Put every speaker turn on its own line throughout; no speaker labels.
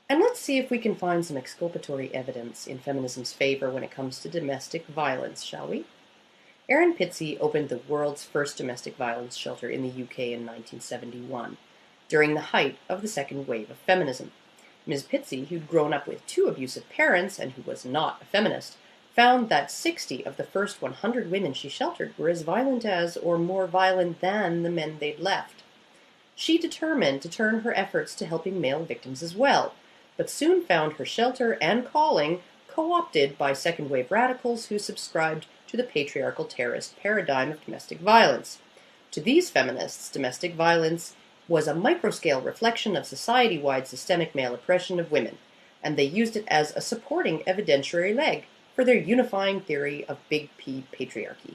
And let's see if we can find some exculpatory evidence in feminism's favor when it comes to domestic violence, shall we? Erin Pizzey opened the world's first domestic violence shelter in the UK in 1971, during the height of the second wave of feminism. Ms. Pizzey, who'd grown up with two abusive parents and who was not a feminist, found that 60 of the first 100 women she sheltered were as violent as, or more violent than, the men they'd left. She determined to turn her efforts to helping male victims as well, but soon found her shelter and calling co-opted by second-wave radicals who subscribed to the patriarchal terrorist paradigm of domestic violence. To these feminists, domestic violence was a microscale reflection of society-wide systemic male oppression of women, and they used it as a supporting evidentiary leg for their unifying theory of Big P patriarchy.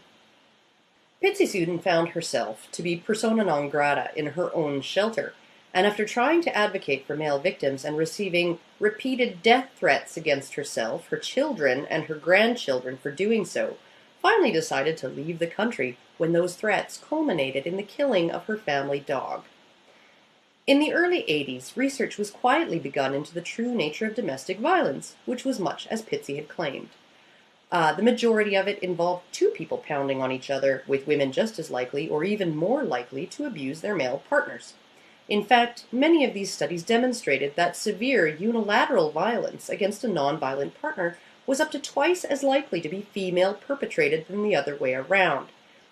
Pizzey soon found herself to be persona non grata in her own shelter, and after trying to advocate for male victims and receiving repeated death threats against herself, her children, and her grandchildren for doing so, finally decided to leave the country when those threats culminated in the killing of her family dog. In the early 80s, research was quietly begun into the true nature of domestic violence, which was much as Pizzey had claimed. The majority of it involved two people pounding on each other, with women just as likely or even more likely to abuse their male partners. In fact, many of these studies demonstrated that severe unilateral violence against a non-violent partner was up to twice as likely to be female perpetrated than the other way around.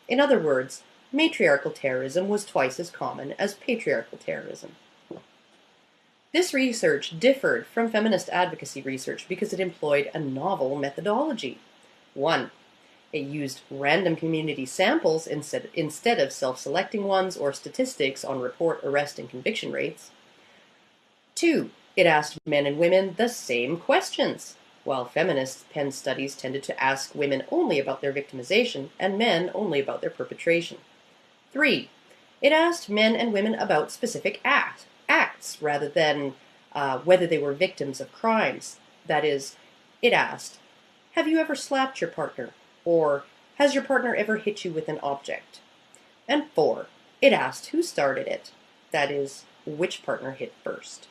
In other words, matriarchal terrorism was twice as common as patriarchal terrorism. This research differed from feminist advocacy research because it employed a novel methodology. 1. It used random community samples instead of self-selecting ones or statistics on report, arrest, and conviction rates. 2. It asked men and women the same questions, while feminist Penn studies tended to ask women only about their victimization and men only about their perpetration. 3. It asked men and women about specific acts rather than whether they were victims of crimes. That is, it asked, have you ever slapped your partner? Or, has your partner ever hit you with an object? And 4. It asked who started it. That is, which partner hit first.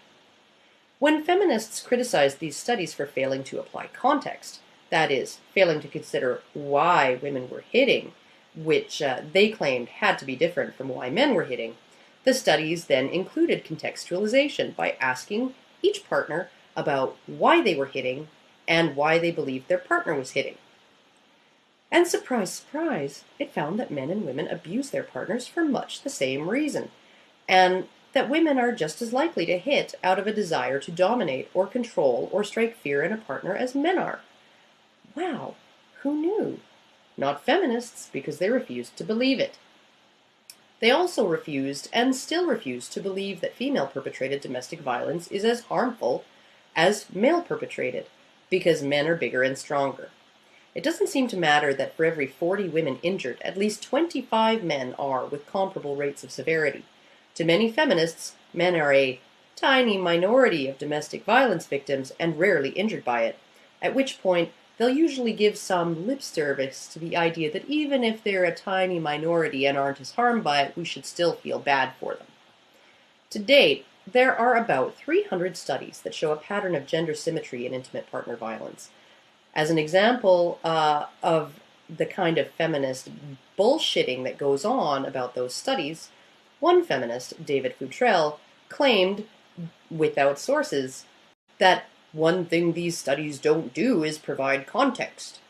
When feminists criticized these studies for failing to apply context, that is, failing to consider why women were hitting, which they claimed had to be different from why men were hitting, the studies then included contextualization by asking each partner about why they were hitting and why they believed their partner was hitting. And surprise, surprise, it found that men and women abuse their partners for much the same reason, and that women are just as likely to hit out of a desire to dominate or control or strike fear in a partner as men are. Wow, who knew? Not feminists, because they refused to believe it. They also refused, and still refuse, to believe that female-perpetrated domestic violence is as harmful as male-perpetrated, because men are bigger and stronger. It doesn't seem to matter that for every 40 women injured, at least 25 men are, with comparable rates of severity. To many feminists, men are a tiny minority of domestic violence victims and rarely injured by it, at which point they'll usually give some lip service to the idea that even if they're a tiny minority and aren't as harmed by it, we should still feel bad for them. To date, there are about 300 studies that show a pattern of gender symmetry in intimate partner violence. As an example of the kind of feminist bullshitting that goes on about those studies, one feminist, David Futrell, claimed, without sources, that one thing these studies don't do is provide context.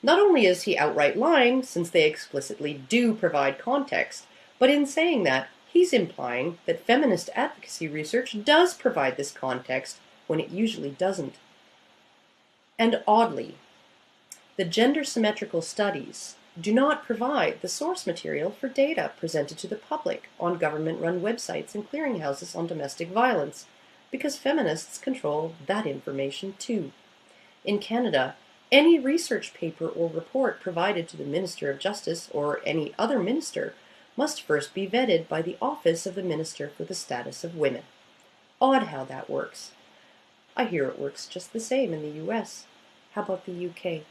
Not only is he outright lying, since they explicitly do provide context, but in saying that, he's implying that feminist advocacy research does provide this context when it usually doesn't. And oddly, the gender-symmetrical studies do not provide the source material for data presented to the public on government-run websites and clearinghouses on domestic violence, because feminists control that information too. In Canada, any research paper or report provided to the Minister of Justice or any other minister must first be vetted by the Office of the Minister for the Status of Women. Odd how that works. I hear it works just the same in the US. How about the UK?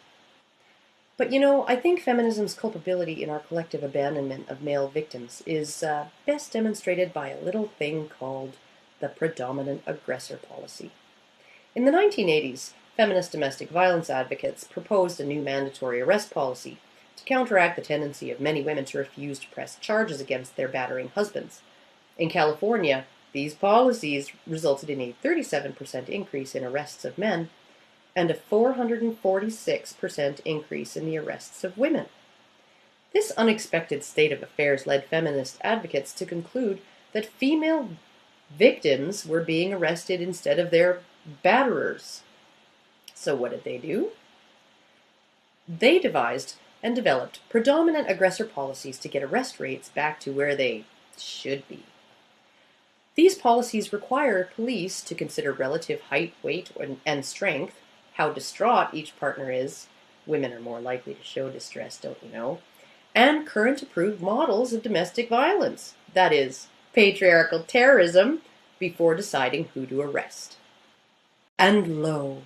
But you know, I think feminism's culpability in our collective abandonment of male victims is best demonstrated by a little thing called the predominant aggressor policy. In the 1980s, feminist domestic violence advocates proposed a new mandatory arrest policy to counteract the tendency of many women to refuse to press charges against their battering husbands. In California, these policies resulted in a 37% increase in arrests of men and a 446% increase in the arrests of women. This unexpected state of affairs led feminist advocates to conclude that female victims were being arrested instead of their batterers. So what did they do? They devised and developed predominant aggressor policies to get arrest rates back to where they should be. These policies require police to consider relative height, weight, and strength, how distraught each partner is — women are more likely to show distress, don't you know — and current approved models of domestic violence, that is, patriarchal terrorism, before deciding who to arrest. And lo,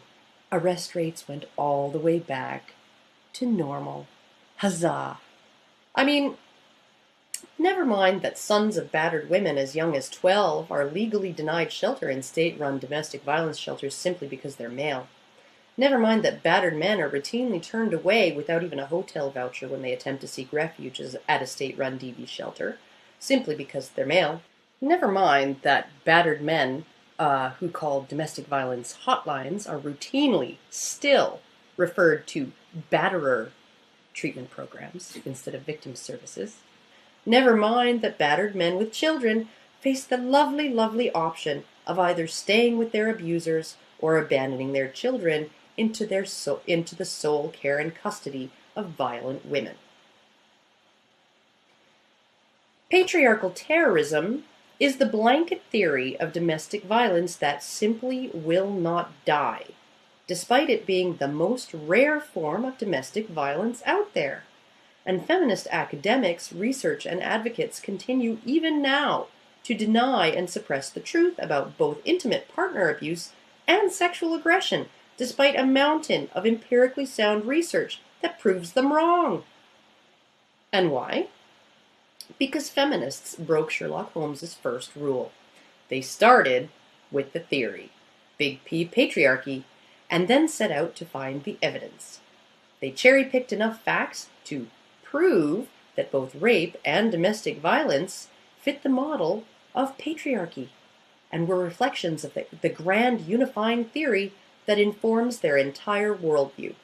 arrest rates went all the way back to normal. Huzzah! I mean, never mind that sons of battered women as young as 12 are legally denied shelter in state-run domestic violence shelters simply because they're male. Never mind that battered men are routinely turned away without even a hotel voucher when they attempt to seek refuge at a state-run DV shelter, simply because they're male. Never mind that battered men who call domestic violence hotlines are routinely still referred to batterer treatment programs instead of victim services. Never mind that battered men with children face the lovely, lovely option of either staying with their abusers or abandoning their children into the sole care and custody of violent women. Patriarchal terrorism is the blanket theory of domestic violence that simply will not die, despite it being the most rare form of domestic violence out there. And feminist academics, research, and advocates continue even now to deny and suppress the truth about both intimate partner abuse and sexual aggression, despite a mountain of empirically sound research that proves them wrong. And why? Because feminists broke Sherlock Holmes's first rule. They started with the theory, big P patriarchy, and then set out to find the evidence. They cherry-picked enough facts to prove that both rape and domestic violence fit the model of patriarchy and were reflections of the grand unifying theory that informs their entire worldview.